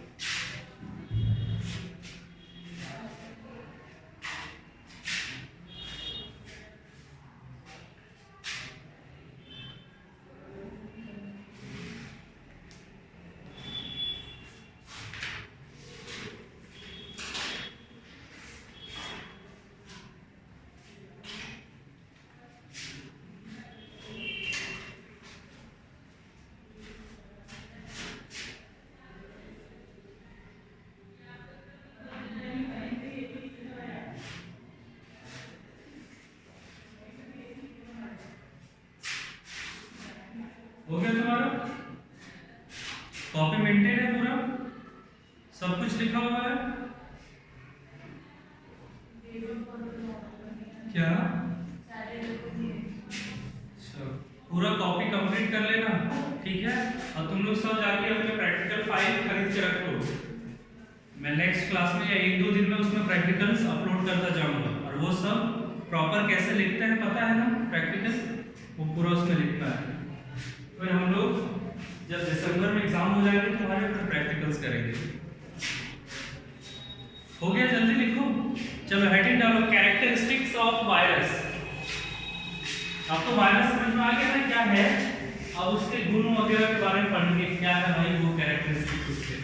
हो गया तुम्हारा? कॉपी मेंटेन है पूरा, सब कुछ लिखा हुआ है क्या? पूरा कॉपी कंप्लीट कर लेना। ठीक है, और तुम लोग सब जाके अपने प्रैक्टिकल फाइल खरीद के रख लो। मैं नेक्स्ट क्लास में या 1-2 दिन में उसमें प्रैक्टिकल्स अपलोड करता जाऊंगा, और वो सब प्रॉपर कैसे लिखते हैं पता है ना? प्रैक्टिकल वो पूरा उसमें लिखना है। फिर हम लोग जब दिसंबर में एग्जाम हो जाएंगे तो हमारे फिर प्रैक्टिकल्स करेंगे। हो गया? जल्दी लिखो। चलो हेडिंग डालो, कैरेक्टरिस्टिक्स ऑफ वायरस। आपको वायरस समझ में आ गया ना क्या है? अब उसके गुण वगैरह के बारे में पढ़ेंगे, क्या है भाई वो कैरेक्टरिस्टिक्स उसके।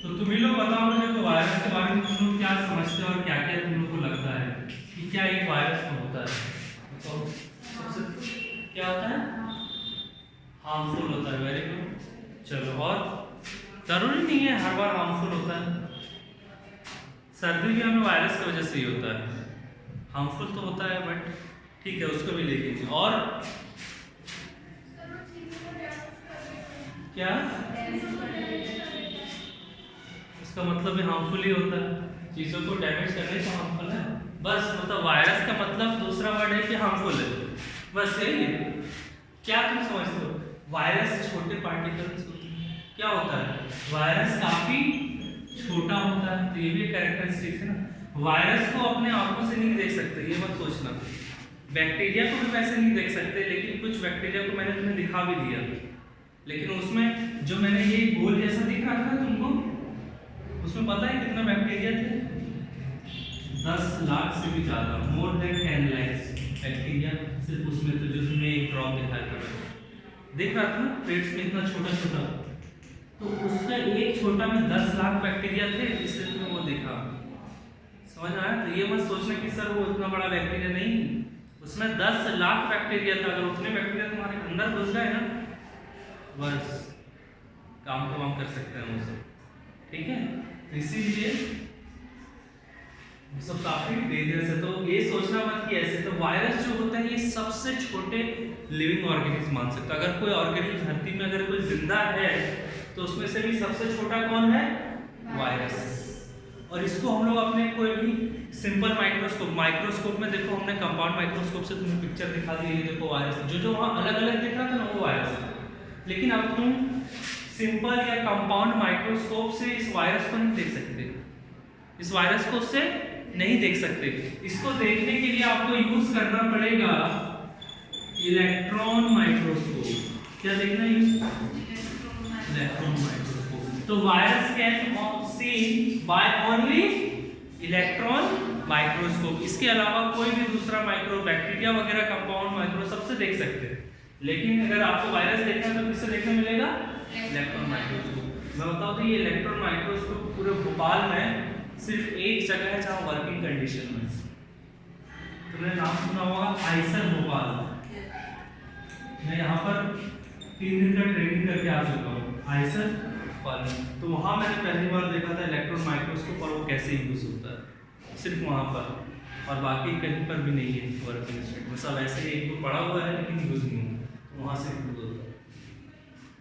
तो तुम ही लोग बताओ मुझे तो वायरस के बारे में तुम लोग क्या समझते हो और क्या क्या तुम लोग को लगता है कि क्या एक वायरस में होता है। तो सबसे क्या होता है, हार्मफुल होता है। Very good. चलो, और जरूरी नहीं है हर बार हार्मफुल होता है, सर्दी भी हमें वायरस की वजह से ही होता है, हार्मफुल तो होता है बट ठीक है उसको भी लेके। और क्या इसका मतलब भी हार्मफुल ही होता है, चीजों को डैमेज करने से हार्मफुल है। बस मतलब वायरस का मतलब दूसरा वर्ड है कि हार्मफुल है, बस यही है। क्या तुम समझते हो, वायरस छोटे पार्टिकल्स होते हैं, क्या होता है वायरस काफी छोटा होता है, तो ये भी कैरेक्टरिस्टिक है ना। वायरस को अपने आंखों से नहीं देख सकते, ये मत सोचना। बैक्टीरिया को भी वैसे नहीं देख सकते, लेकिन कुछ बैक्टीरिया को मैंने तुम्हें दिखा भी दिया, लेकिन उसमें जो मैंने ये गोल जैसा दिखा था तुमको, उसमें पता है कितना बैक्टीरिया थे, 10 लाख से भी ज्यादा, मोर देन 10 lakhs बैक्टीरिया सिर्फ उसमें। तो जो तुम्हें एक ड्रॉप दिखाया था, देख रहा था ना पेट्स में इतना छोटा छोटा, तो उसका एक छोटा में 10 लाख बैक्टीरिया थे, इसलिए तुम्हें वो देखा। समझ आया? तो ये मत सोचना कि सर वो इतना बड़ा बैक्टीरिया नहीं, उसमें 10 लाख बैक्टीरिया था। अगर उतने बैक्टीरिया तुम्हारे अंदर घुस गए ना, बस काम तो हम कर सकते हैं उनसे, ठीक है। तो इसीलिए सब काफी डेंजरस है। तो ये सोचना मत कि ऐसे, तो वायरस जो होता है ये सबसे छोटे लिविंग ऑर्गेनिज्म मान सकते हैं। अगर कोई ऑर्गेनिज्म धरती में अगर कोई जिंदा है तो उसमें से भी सबसे छोटा कौन है, वायरस। और इसको हम लोग अपने कोई भी सिंपल माइक्रोस्कोप में देखो, हमने कंपाउंड माइक्रोस्कोप से तुम्हें पिक्चर दिखा दी, ये देखो वायरस, जो वहाँ अलग अलग दिख रहा था ना वो वायरस है। लेकिन अब तुम सिंपल या कंपाउंड माइक्रोस्कोप से इस वायरस को नहीं देख सकते, इस वायरस को उससे नहीं देख सकते। इसको देखने के लिए आपको यूज करना पड़ेगा इलेक्ट्रॉन माइक्रोस्कोप। क्या देखना है, इलेक्ट्रॉन माइक्रोस्कोप। तो virus can seen by only electron microscope. इसके अलावा कोई भी दूसरा माइक्रो, बैक्टीरिया वगैरह कंपाउंड माइक्रो सबसे देख सकते हैं, लेकिन अगर आपको वायरस देखना तो किससे देखने मिलेगा, इलेक्ट्रॉन माइक्रोस्कोप। मैं बताऊं तो ये इलेक्ट्रॉन माइक्रोस्कोप पूरे भोपाल में सिर्फ एक जगह है जहां वर्किंग कंडीशन में, तुमने नाम सुना होगा आइसर भोपाल। मैं यहाँ पर 3 दिन का ट्रेनिंग करके आ चुका हूँ आइसर भोपाल, तो वहाँ मैंने पहली बार देखा था इलेक्ट्रॉन माइक्रोस्कोप और वो कैसे यूज होता है, सिर्फ वहाँ पर, और बाकी कहीं पर भी नहीं है वर्किंग स्टेट में। सब ऐसे ही एक पड़ा हुआ है लेकिन यूज नहीं होता, तो वहाँ से यूज होता है,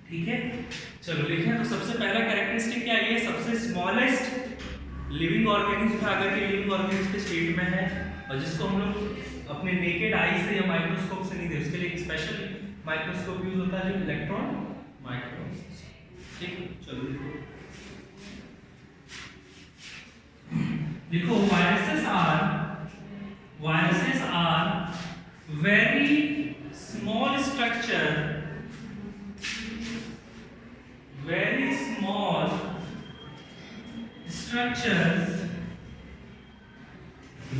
ठीक है। चलो लिखें। तो सबसे पहला कैरेक्टरिस्टिक क्या है, ये सबसे स्मॉलेस्ट लिविंग ऑर्गेनिज्म है, अगर ये लिविंग ऑर्गेनिज्म के स्टेट में है, और जिसको हम लोग अपने नेकेड आई से या माइक्रोस्कोप से नहीं देख, उसके लिए एक स्पेशल माइक्रोस्कोप यूज होता है जो इलेक्ट्रॉन माइक्रोस्कोप, ठीक है। चलो देखो, viruses are very small structure, very small structures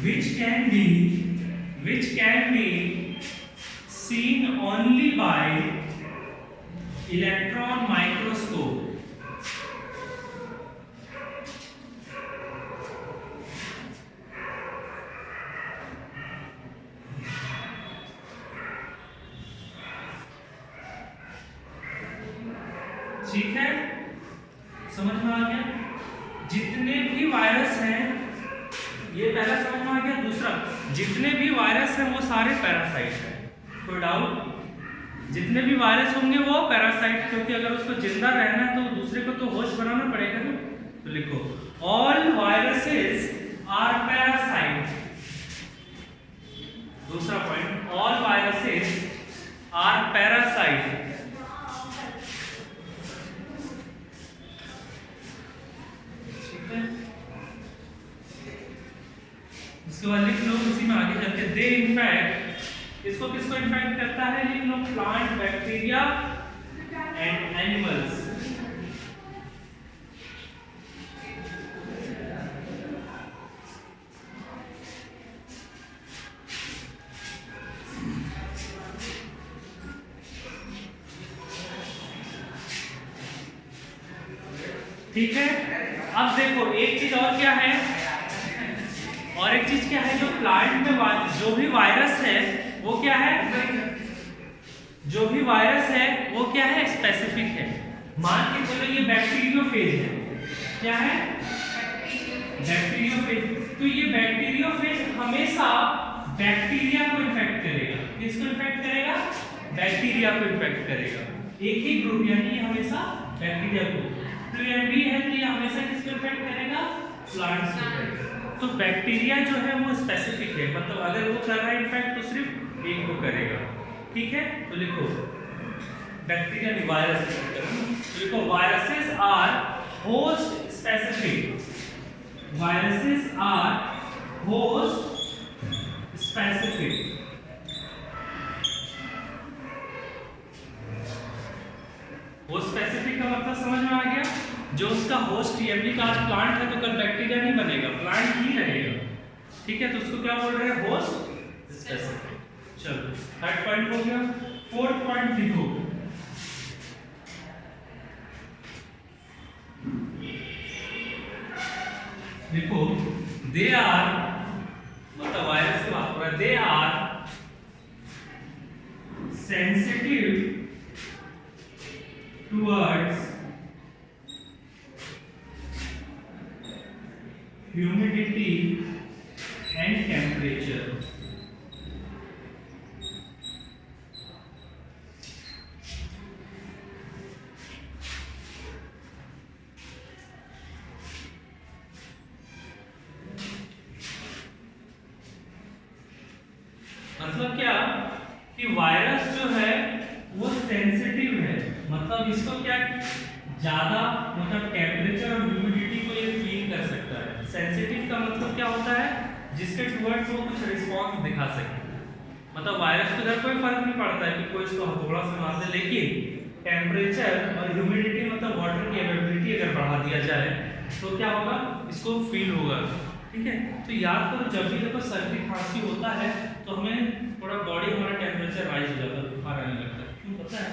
which can be seen only by electron microscope. ठीक है, समझ में आ गया। जितने भी वायरस हैं, ये पहला समझ में आ गया। दूसरा, जितने भी वायरस हैं वो सारे पैरासाइट हैं, कोई डाउट? जितने भी वायरस होंगे वो पैरासाइट, क्योंकि अगर उसको जिंदा रहना है तो दूसरे को तो होस्ट बनाना पड़ेगा ना। तो लिखो, ऑल वायरसेस आर पैरासाइट। दूसरा point, all viruses are parasite. इसके बाद लिख लो, उसी में आगे चलते, दे इनफैक्ट, इसको किसको इन्फेक्ट करता है, लिख लो, प्लांट, बैक्टीरिया एंड एनिमल्स। ठीक है। अब देखो एक चीज और क्या है, और एक चीज क्या है, जो प्लांट में जो भी वायरस है वो क्या है, जो भी वायरस है वो क्या है, स्पेसिफिक है। मान के चलो ये बैक्टीरियोफेज है, क्या है, बैक्टीरियोफेज। तो ये बैक्टीरियोफेज हमेशा बैक्टीरिया को इन्फेक्ट करेगा। किसको इन्फेक्ट करेगा, बैक्टीरिया को इन्फेक्ट करेगा। एक ही ग्रुप, यानी ये हमेशा बैक्टीरिया को। तो ये बी है तो ये हमेशा किसको इन्फेक्ट करेगा, प्लांट्स को करेगा। तो बैक्टीरिया जो है वो स्पेसिफिक है, मतलब अगर वो कर रहा है इन्फेक्ट तो सिर्फ एक को करेगा। ठीक है, तो लिखो बैक्टीरिया नहीं वायरस, तो लिखो viruses are host specific, viruses are host specific. Host specific का मतलब समझ में आ गया, जो उसका होस्ट टीएमपी का प्लांट है तो कल बैक्टीरिया नहीं बनेगा, प्लांट ही रहेगा। ठीक है, तो उसको क्या बोल रहे हैं, होस्ट स्पेसिफिक। चलो थर्ड पॉइंट हो गया। फोर्थ पॉइंट लिखो, देखो दे आर, मतलब वायरस की बात कर रहा है, they are sensitive towards humidity and temperature. मतलब क्या कि वायरस जो है वो सेंसिटिव है, मतलब इसको क्या ज्यादा, मतलब टेम्परेचर और ह्यूमिडिटी को ये फील कर सकता है। सेंसिटिव का मतलब क्या होता है, जिसके टुवर्ड्स वो कुछ रिस्पॉन्स दिखा सके। मतलब वायरस को इधर कोई फर्क नहीं पड़ता है कि कोई इसको हथौड़ा से मार दे, लेकिन टेम्परेचर और ह्यूमिडिटी मतलब वाटर की अवेलेबिलिटी अगर बढ़ा दिया जाए तो क्या होगा, इसको फील होगा। ठीक है, तो याद करो जब भी देखो सर्दी खांसी होता है तो हमें थोड़ा बॉडी हमारा टेम्परेचर राइज हो जाता है, बुखार आने लगता है। क्यों पता है,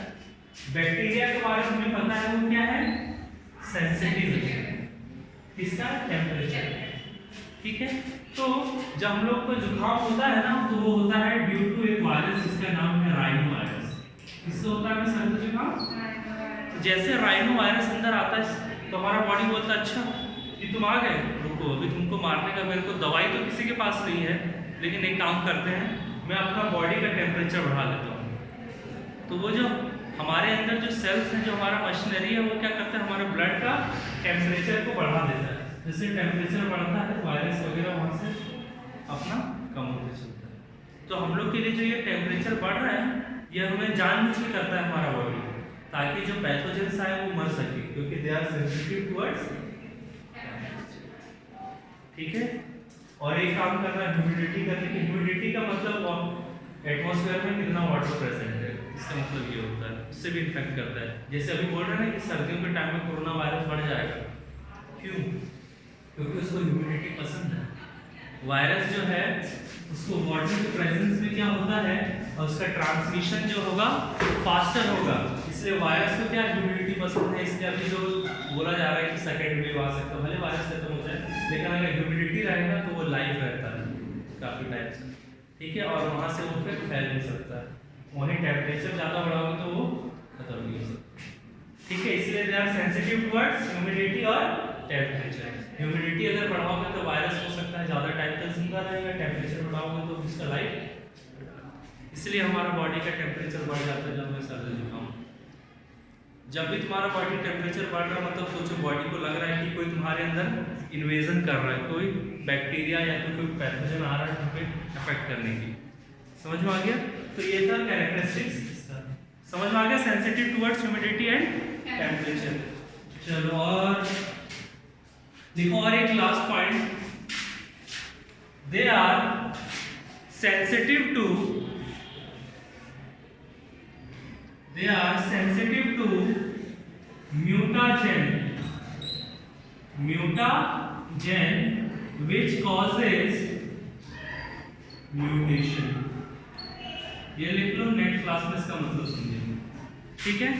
बैक्टीरिया के बारे में हमें पता है वो क्या है, सेंसिटिव है, किसका, टेम्परेचर। ठीक है, तो जब हम लोग को जुकाम होता है ना तो वो होता है ड्यू टू एक वायरस जिसका नाम है राइनो वायरस। इससे होता है सर्दी जुकाम। तो जैसे राइनो वायरस अंदर आता है तो हमारा बॉडी बोलता है अच्छा ये तुम आ गए, रुको अभी तुमको मारने का मेरे को दवाई तो किसी के पास नहीं है, लेकिन एक काम करते हैं, मैं अपना बॉडी का टेम्परेचर बढ़ा देता हूँ। तो वो जो हमारे अंदर जो सेल्स हैं, जो हमारा मशीनरी है, वो क्या करता है, हमारे ब्लड का टेम्परेचर को बढ़ा देता है। जैसे टेम्परेचर बढ़ता है वायरस वगैरह वहाँ से अपना कम होते चलता है। तो हम लोग के लिए जो ये टेम्परेचर बढ़ रहा है ये हमें जानबूझ के करता है हमारा बॉडी, ताकि जो पैथोजेंस आए वो मर सके, क्योंकि दे आर सेंसिटिव टुवर्ड्स। ठीक है, और एक काम करना है ह्यूमिडिटी करने की। ह्यूमिडिटी का मतलब एटमॉस्फेयर में कितना वाटर प्रेजेंट है, इसका मतलब ये होता है, उससे भी इन्फेक्ट करता है। जैसे अभी बोल रहे हैं ना कि सर्दियों के टाइम में कोरोना वायरस बढ़ जाएगा, क्यों, क्योंकि उसको ह्यूमिडिटी पसंद है। वायरस जो है उसको वाटर के प्रेजेंस में क्या होता है, और उसका ट्रांसमिशन जो होगा फास्टर होगा, इसलिए वायरस को क्या ह्यूमिडिटी पसंद है। इसलिए अभी जो बोला जा रहा है कि सेकेंड वेव आ सकता है, भले वायरस खत्म हो जाए, लेकिन अगर ह्यूमिडिटी रहेगा तो वो लाइव रहता है काफी टाइम से। ठीक है, और वहां से वो फिर फैल नहीं सकता है, वहीं टेम्परेचर ज्यादा बढ़ाओगे तो वो खत्म नहीं हो सकता। ठीक है, इसलिए they are sensitive towards humidity और टेम्परेचर। ह्यूमिडिटी अगर बढ़ाओगे तो वायरस हो सकता है ज्यादा टाइम तक जिंदा रहेगा, टेम्परेचर बढ़ाओगे तो उसका लाइफ, इसलिए हमारा बॉडी का टेम्परेचर बढ़ जाता है जब हमें सर्दी जुकाम। जब भी तुम्हारा बॉडी टेम्परेचर बढ़ रहा है मतलब सोचो बॉडी को लग रहा है कि कोई तुम्हारे अंदर इन्वेजन कर रहा है, कोई बैक्टीरिया या तो कोई पैथोजन आ रहा है तुम्हें अफेक्ट करने की। समझ में आ गया, तो ये था कैरेक्टरिस्टिक्स इसका। समझ में आ गया, sensitive towards humidity and temperature. चलो और देखो और एक last point, they are sensitive to, they are sensitive to mutagen which causes mutation। ये लिख लो, नेक्स्ट क्लास में इसका मतलब समझेंगे। ठीक है।